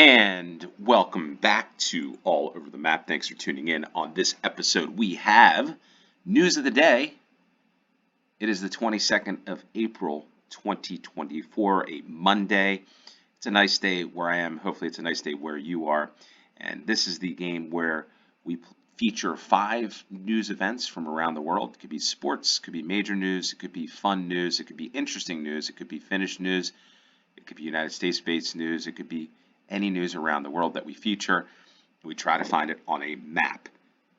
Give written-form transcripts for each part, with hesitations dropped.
And welcome back to All Over the Map. Thanks for tuning in. On this episode, we have news of the day. It is the 22nd of April, 2024, a Monday. It's a nice day where I am. Hopefully, it's a nice day where you are. And this is the game where we feature 5 news events from around the world. It could be sports, it could be major news, it could be fun news, it could be interesting news, it could be Finnish news, it could be United States-based news, it could be any news around the world that we feature. We try to find it on a map.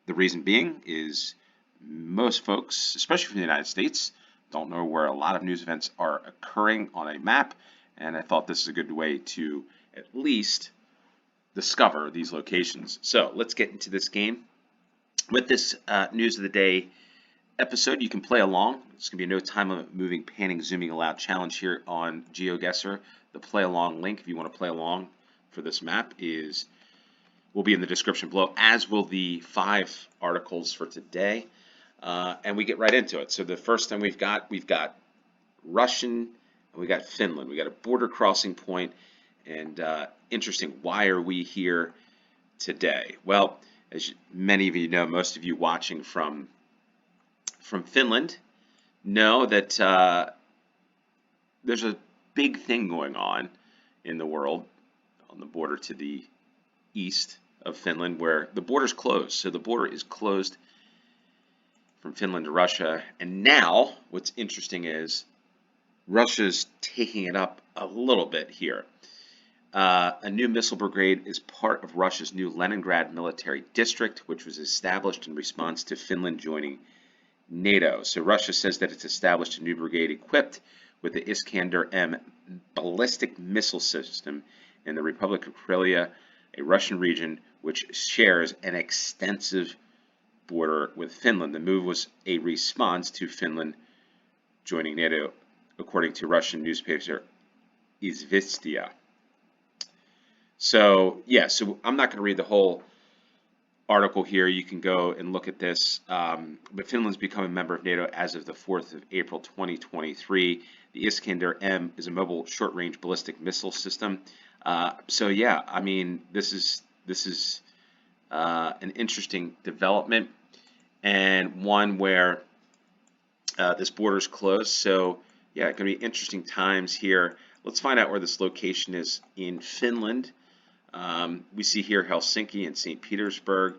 The reason being is most folks, especially from the United States, don't know where a lot of news events are occurring on a map, and I thought this is a good way to at least discover these locations. So let's get into this game. With this news of the day episode, you can play along. It's going to be a no time limit moving, panning, zooming allowed challenge here on GeoGuessr. The play along link, if you want to play along for this map, will be in the description below, as will the 5 articles for today. And we get right into it. So the first thing we've got Russian and we got Finland. We got a border crossing point, and interesting. Why are we here today? Well, as many of you know, most of you watching from Finland know that there's a big thing going on in the world on the border to the east of Finland, where the border's closed. So the border is closed from Finland to Russia. And now what's interesting is Russia's taking it up a little bit here. A new missile brigade is part of Russia's new Leningrad military district, which was established in response to Finland joining NATO. So Russia says that it's established a new brigade equipped with the Iskander-M ballistic missile system in the Republic of Crimea, a Russian region which shares an extensive border with Finland. The move was a response to Finland joining NATO, according to Russian newspaper Izvestia. So, yeah, so I'm not going to read the whole article here. You can go and look at this. But Finland's become a member of NATO as of the 4th of April 2023. The Iskander-M is a mobile short-range ballistic missile system. So yeah, I mean, this is an interesting development, and one where this border is closed. So yeah, it's going to be interesting times here. Let's find out where this location is in Finland. We see here Helsinki and St. Petersburg,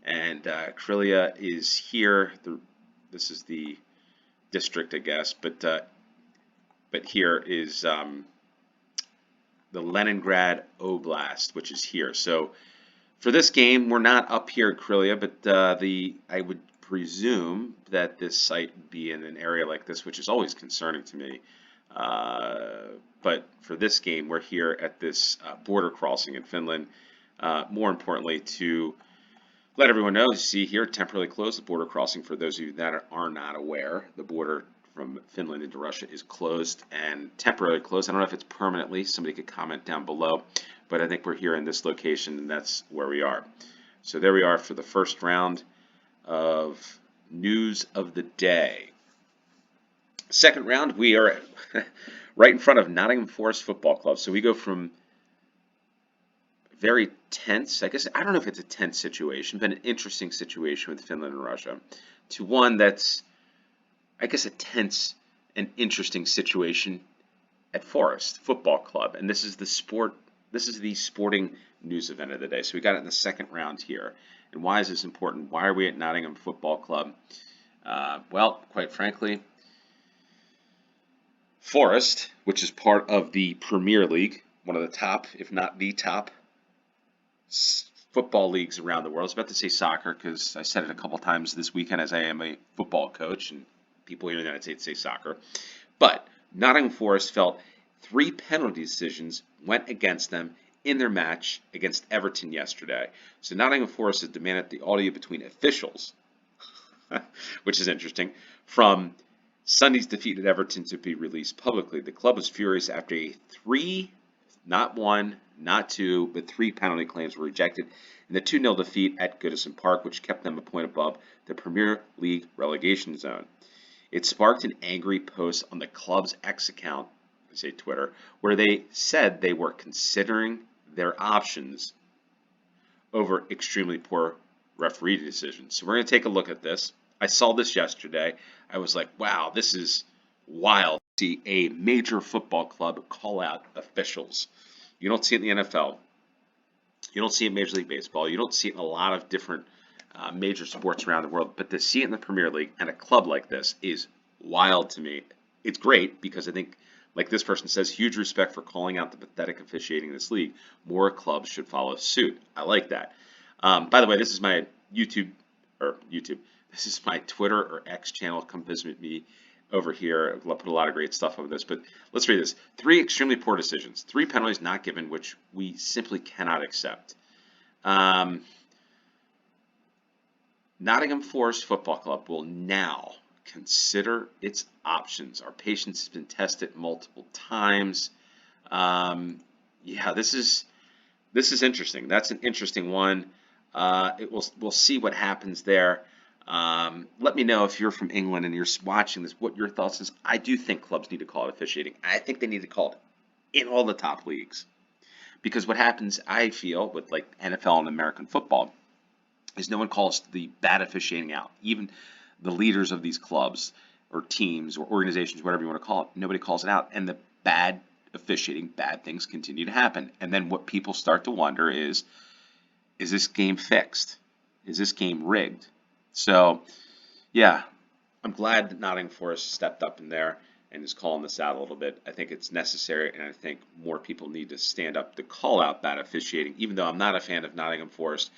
and Crimea is here. This is the district, I guess, but here is the Leningrad Oblast, which is here. So for this game, we're not up here at Crimea, but I would presume that this site would be in an area like this, which is always concerning to me. But for this game, we're here at this border crossing in Finland. More importantly, to let everyone know, you see here, temporarily closed. The border crossing, for those of you that are not aware, the border from Finland into Russia is closed and temporarily closed. I don't know if it's permanently. Somebody could comment down below. But I think we're here in this location, and that's where we are. So there we are for the first round of news of the day. Second round, we are right in front of Nottingham Forest Football Club. So we go from very tense, I guess, I don't know if it's a tense situation, but an interesting situation with Finland and Russia, to one that's, I guess, a tense and interesting situation at Forest Football Club. And this is the sporting news event of the day. So we got it in the second round here. And why is this important? Why are we at Nottingham Football Club? Well, quite frankly, Forest, which is part of the Premier League, one of the top, if not the top, football leagues around the world. I was about to say soccer because I said it a couple times this weekend, as I am a football coach, and people here in the United States say soccer. But Nottingham Forest felt 3 penalty decisions went against them in their match against Everton yesterday. So Nottingham Forest has demanded the audio between officials, which is interesting, from Sunday's defeat at Everton to be released publicly. The club was furious after a 3, not 1, not 2, but 3 penalty claims were rejected in the 2-0 defeat at Goodison Park, which kept them a point above the Premier League relegation zone. It sparked an angry post on the club's X account, I say Twitter, where they said they were considering their options over extremely poor referee decisions. So we're going to take a look at this. I saw this yesterday. I was like, wow, this is wild to see a major football club call out officials. You don't see it in the NFL. You don't see it in Major League Baseball. You don't see it in a lot of different major sports around the world. But to see it in the Premier League and a club like this is wild to me. It's great because I think, like this person says, huge respect for calling out the pathetic officiating in this league. More clubs should follow suit. I like that. By the way, this is my YouTube. This is my Twitter or X channel. Come visit me over here. I'll put a lot of great stuff over this. But let's read this. 3 extremely poor decisions. 3 penalties not given, which we simply cannot accept. Nottingham Forest Football Club will now consider its options. Our patience has been tested multiple times. Yeah, this is interesting. That's an interesting one. We'll see what happens there. Let me know if you're from England and you're watching this, what your thoughts is. I do think clubs need to call it officiating. I think they need to call it in all the top leagues. Because what happens, I feel, with like NFL and American football, is no one calls the bad officiating out. Even the leaders of these clubs or teams or organizations, whatever you want to call it, nobody calls it out. And the bad officiating, bad things continue to happen. And then what people start to wonder is this game fixed? Is this game rigged? So, yeah, I'm glad that Nottingham Forest stepped up in there and is calling this out a little bit. I think it's necessary, and I think more people need to stand up to call out bad officiating, even though I'm not a fan of Nottingham Forest.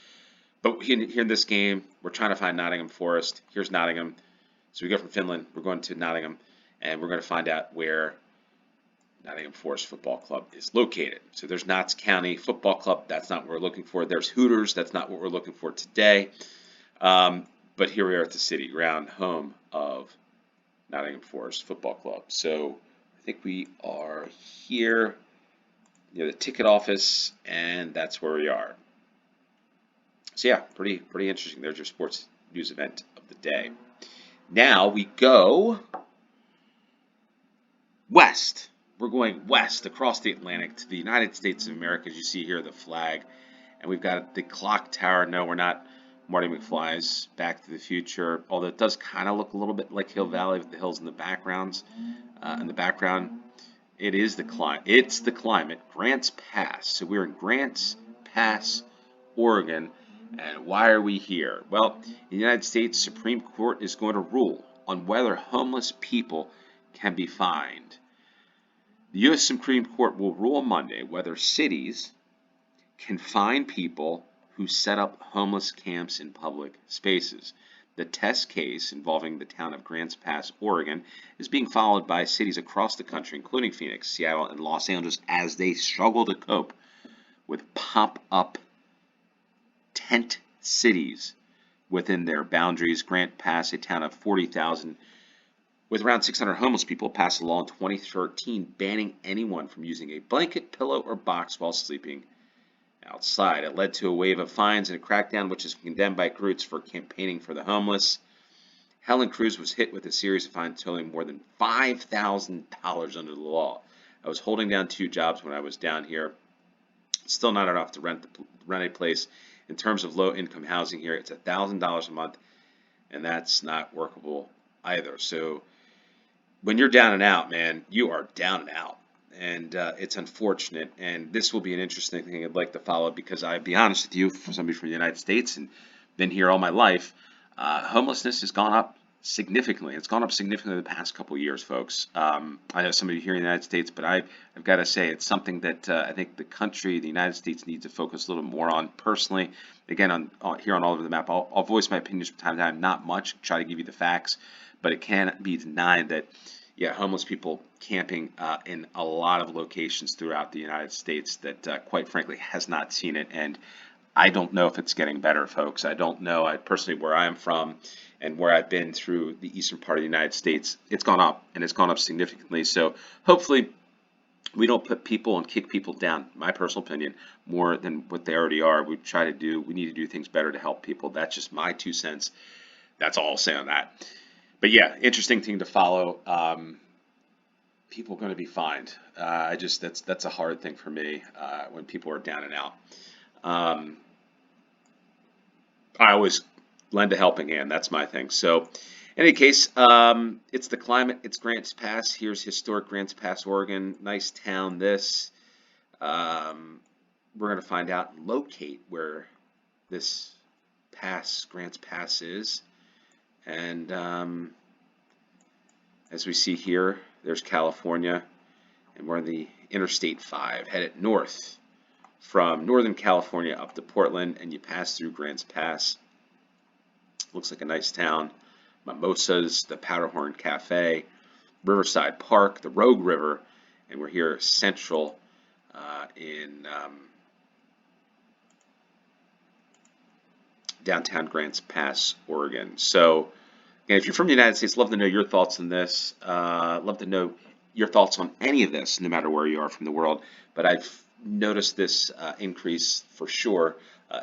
But here in this game, we're trying to find Nottingham Forest. Here's Nottingham. So we go from Finland, we're going to Nottingham, and we're going to find out where Nottingham Forest Football Club is located. So there's Notts County Football Club. That's not what we're looking for. There's Hooters. That's not what we're looking for today. But here we are at the city ground, home of Nottingham Forest Football Club. So I think we are here near the ticket office, and that's where we are. So yeah, pretty interesting. There's your sports news event of the day. Now we go west. We're going west across the Atlantic to the United States of America. As you see here, the flag. And we've got the clock tower. No, we're not Marty McFly's Back to the Future, although it does kind of look a little bit like Hill Valley with the hills in the backgrounds. In the background, it is the climate. It's the climate. Grants Pass. So we're in Grants Pass, Oregon. And why are we here? Well, the United States Supreme Court is going to rule on whether homeless people can be fined. The U.S. Supreme Court will rule on Monday whether cities can fine people who set up homeless camps in public spaces. The test case involving the town of Grants Pass, Oregon, is being followed by cities across the country, including Phoenix, Seattle, and Los Angeles, as they struggle to cope with pop-up tent cities within their boundaries. Grants Pass, a town of 40,000 with around 600 homeless people, passed a law in 2013 banning anyone from using a blanket, pillow, or box while sleeping outside. It led to a wave of fines and a crackdown, which is condemned by groups for campaigning for the homeless. Helen Cruz was hit with a series of fines totaling more than $5,000 under the law. I was holding down 2 jobs when I was down here. Still not enough to rent a place. In terms of low-income housing here, it's $1,000 a month, and that's not workable either. So when you're down and out, man, you are down and out. And it's unfortunate, and this will be an interesting thing I'd like to follow, because I'll be honest with you, for somebody from the United States and been here all my life, homelessness has gone up significantly. It's gone up significantly the past couple of years, folks. I know somebody here in the United States, but I've got to say it's something that I think the country, the United States, needs to focus a little more on personally. Again, here on All Over the Map, I'll voice my opinions from time to time, not much, try to give you the facts, but it can't be denied that homeless people camping in a lot of locations throughout the United States that, quite frankly, has not seen it. And I don't know if it's getting better, folks. I don't know. I personally, where I am from and where I've been through the eastern part of the United States, it's gone up, and it's gone up significantly. So hopefully we don't put people and kick people down, my personal opinion, more than what they already are. We need to do things better to help people. That's just my 2 cents. That's all I'll say on that. But yeah, interesting thing to follow. people going to be fined. That's a hard thing for me when people are down and out. Um, I always lend a helping hand. That's my thing. So, in any case, it's the climate. It's Grants Pass. Here's historic Grants Pass, Oregon. Nice town. This. We're going to find out and locate where this pass, Grants Pass, is. And as we see here, there's California, and we're in the Interstate 5, headed north from Northern California up to Portland, and you pass through Grants Pass. Looks like a nice town. Mimosas, the Powderhorn Cafe, Riverside Park, the Rogue River, and we're here central in downtown Grants Pass, Oregon. So, again, if you're from the United States, love to know your thoughts on this. Love to know your thoughts on any of this, no matter where you are from the world. But I've noticed this increase for sure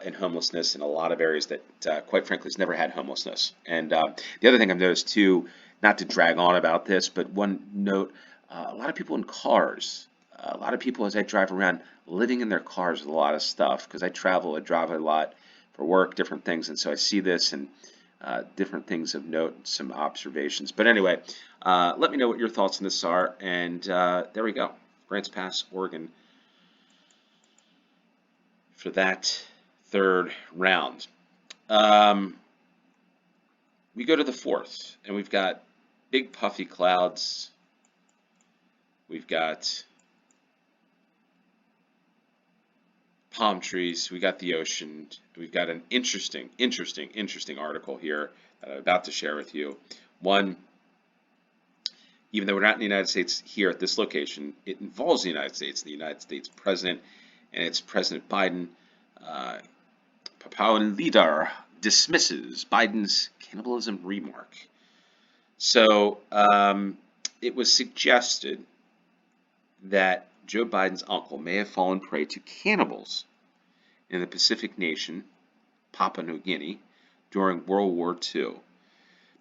in homelessness in a lot of areas that, quite frankly, has never had homelessness. And the other thing I've noticed too, not to drag on about this, but one note: a lot of people in cars. A lot of people, as I drive around, living in their cars with a lot of stuff because I drive a lot for work, different things, and so I see this and different things of note, some observations. But anyway, let me know what your thoughts on this are, and there we go. Grants Pass, Oregon, for that third round. We go to the fourth, and we've got big puffy clouds. We've got palm trees. We got the ocean. We've got an interesting article here that I'm about to share with you. One, even though we're not in the United States here at this location, it involves the United States president, and it's President Biden. Papua New Guinea dismisses Biden's cannibalism remark. So it was suggested that Joe Biden's uncle may have fallen prey to cannibals in the Pacific nation, Papua New Guinea, during World War II.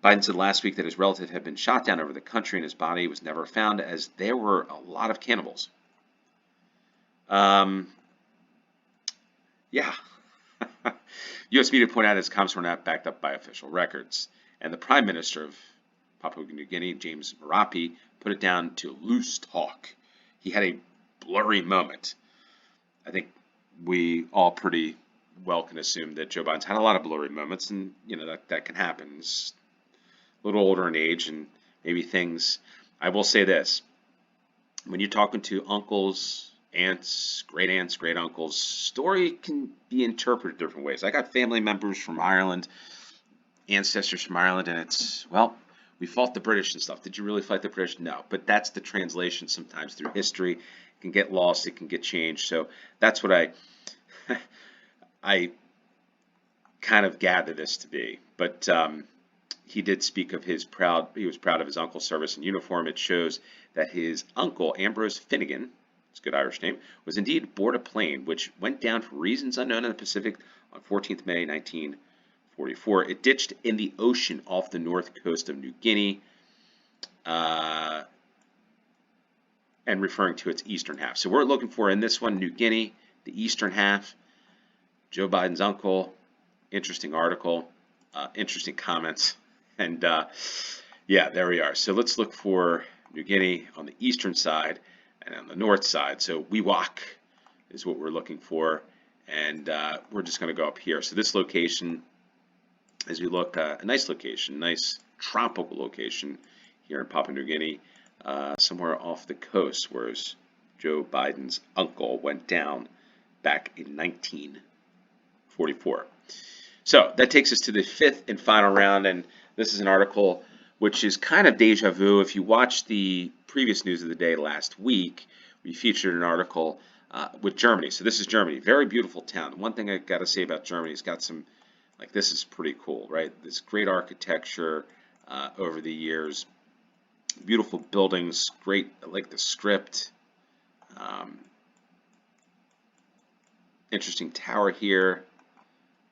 Biden said last week that his relative had been shot down over the country and his body was never found, as there were a lot of cannibals. Yeah. U.S. media pointed out his comments were not backed up by official records, and the Prime Minister of Papua New Guinea, James Marape, put it down to loose talk. He had a blurry moment. I think we all pretty well can assume that Joe Biden's had a lot of blurry moments, and that can happen. He's a little older in age, and maybe things. I will say this: when you're talking to uncles, aunts, great uncles, story can be interpreted different ways. I got family members from Ireland, ancestors from Ireland, and it's, well, we fought the British and stuff. Did you really fight the British? No. But that's the translation sometimes through history. It can get lost. It can get changed. So that's what I kind of gather this to be. But he did speak of he was proud of his uncle's service in uniform. It shows that his uncle, Ambrose Finnegan, it's a good Irish name, was indeed aboard a plane which went down for reasons unknown in the Pacific on 14th May 1944. It ditched in the ocean off the north coast of New Guinea, and referring to its eastern half. So we're looking for in this one, New Guinea, the eastern half, Joe Biden's uncle, interesting article, interesting comments, and yeah, there we are. So let's look for New Guinea on the eastern side and on the north side. So Wewak is what we're looking for, and we're just going to go up here. So this location, as we look, a nice location, nice tropical location here in Papua New Guinea, somewhere off the coast, whereas Joe Biden's uncle went down back in 1944. So that takes us to the fifth and final round, and this is an article which is kind of deja vu. If you watched the previous news of the day last week, we featured an article with Germany. So this is Germany, very beautiful town. One thing I got to say about Germany, it's got some, like, this is pretty cool, right? This great architecture over the years, beautiful buildings, great, I like the script. Interesting tower here.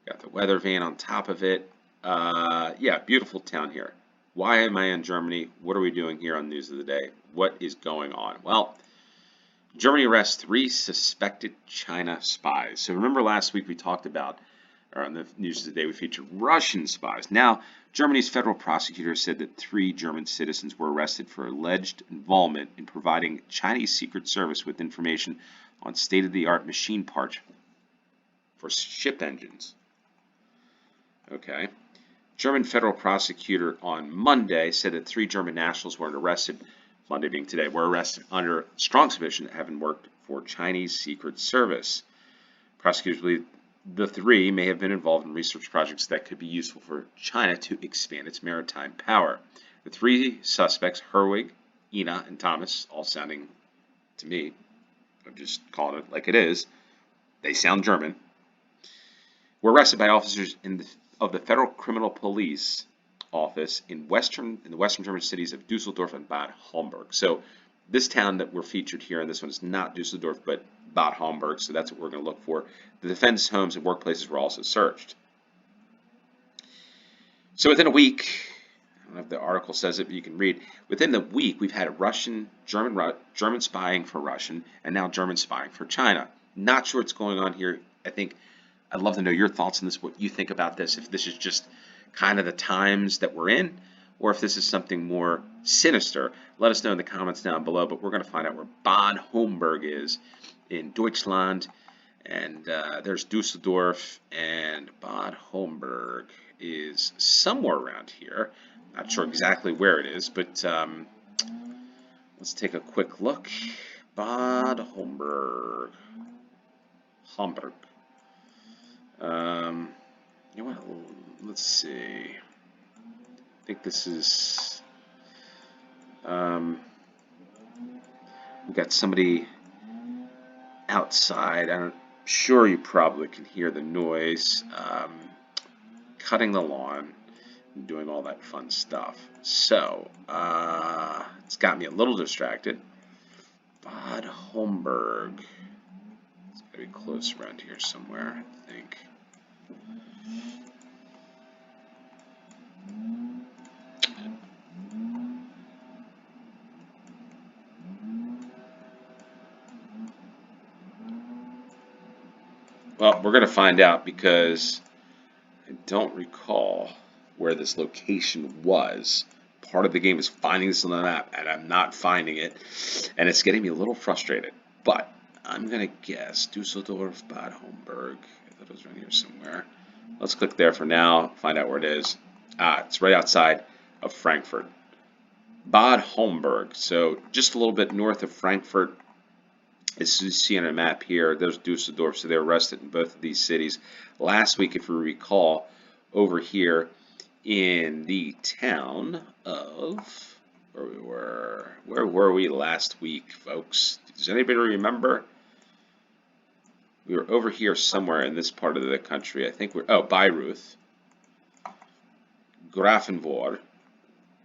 Got the weather vane on top of it. Yeah, beautiful town here. Why am I in Germany? What are we doing here on News of the Day? What is going on? Well, Germany arrests 3 suspected China spies. So remember last week we talked about, or on the News of the Day, we featured Russian spies. Now, Germany's federal prosecutor said that 3 German citizens were arrested for alleged involvement in providing Chinese Secret Service with information on state-of-the-art machine parts for ship engines. Okay. German federal prosecutor on Monday said that 3 German nationals were arrested, Monday being today, were arrested under strong suspicion of having worked for Chinese Secret Service. Prosecutors believe the 3 may have been involved in research projects that could be useful for China to expand its maritime power. The 3 suspects, Herwig, Ina, and Thomas, all sounding to me, I'm just calling it like it is, they sound German, were arrested by officers of the Federal Criminal Police Office in the western German cities of Dusseldorf and Bad Homburg. So this town that we're featured here, and this one is not Dusseldorf, but Bad Homburg, so that's what we're going to look for. The defense homes and workplaces were also searched. So within a week, I don't know if the article says it, but you can read, within the week we've had German spying for Russian, and now German spying for China. Not sure what's going on here. I'd love to know your thoughts on this, what you think about this, if this is just kind of the times that we're in, or if this is something more sinister. Let us know in the comments down below, but we're going to find out where Bad Homburg is in Deutschland, and there's Dusseldorf, and Bad Homburg is somewhere around here. Not sure exactly where it is, but let's take a quick look. Bad Homburg. Hamburg. You know what? Let's see. I think this is. We got somebody outside. I'm sure you probably can hear the noise. Cutting the lawn, and doing all that fun stuff. So it's got me a little distracted. Bad Homburg. It's got to be close around here somewhere, I think. Well, we're going to find out because I don't recall where this location was. Part of the game is finding this on the map, and I'm not finding it, and it's getting me a little frustrated. But I'm going to guess Dusseldorf, Bad Homburg. I thought it was around here somewhere. Let's click there for now, find out where it is. It's right outside of Frankfurt. Bad Homburg, so just a little bit north of Frankfurt. As you see on a map here, there's Dusseldorf, so they were arrested in both of these cities. Last week, if you recall, over here in the town of, where were we last week, folks? Does anybody remember? We were over here somewhere in this part of the country. I think Bayreuth, Grafenwohr,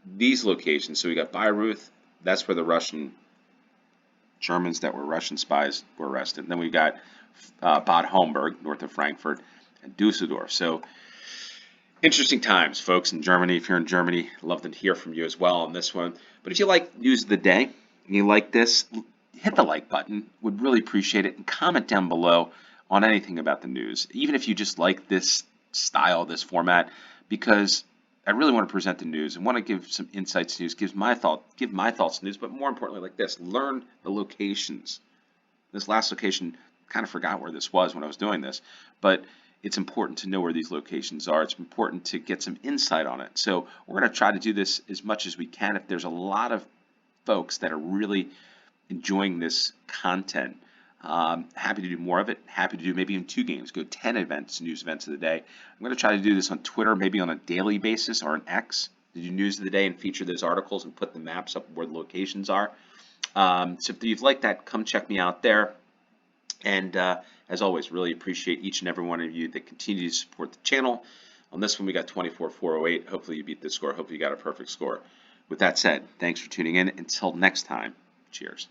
these locations. So we got Bayreuth, that's where the Germans that were Russian spies were arrested. And then we got Bad Homburg, north of Frankfurt, and Dusseldorf. So interesting times, folks, in Germany. If you're in Germany, I'd love to hear from you as well on this one. But if you like News of the Day and you like this, hit the like button. Would really appreciate it. And comment down below on anything about the news, even if you just like this style, this format, because I really want to present the news and want to give some insights news, give my thoughts news, but more importantly, like this, learn the locations. This last location, kind of forgot where this was when I was doing this, but it's important to know where these locations are. It's important to get some insight on it. So we're going to try to do this as much as we can. If there's a lot of folks that are really enjoying this content, happy to do more of it. Happy to do maybe even 2 games, go 10 events, news events of the day. I'm going to try to do this on Twitter, maybe on a daily basis, or an X, to do news of the day and feature those articles and put the maps up where the locations are. So if you've liked that, come check me out there. And as always, really appreciate each and every one of you that continue to support the channel. On this one, we got 24,408. Hopefully you beat this score. Hopefully you got a perfect score. With that said, thanks for tuning in. Until next time, cheers.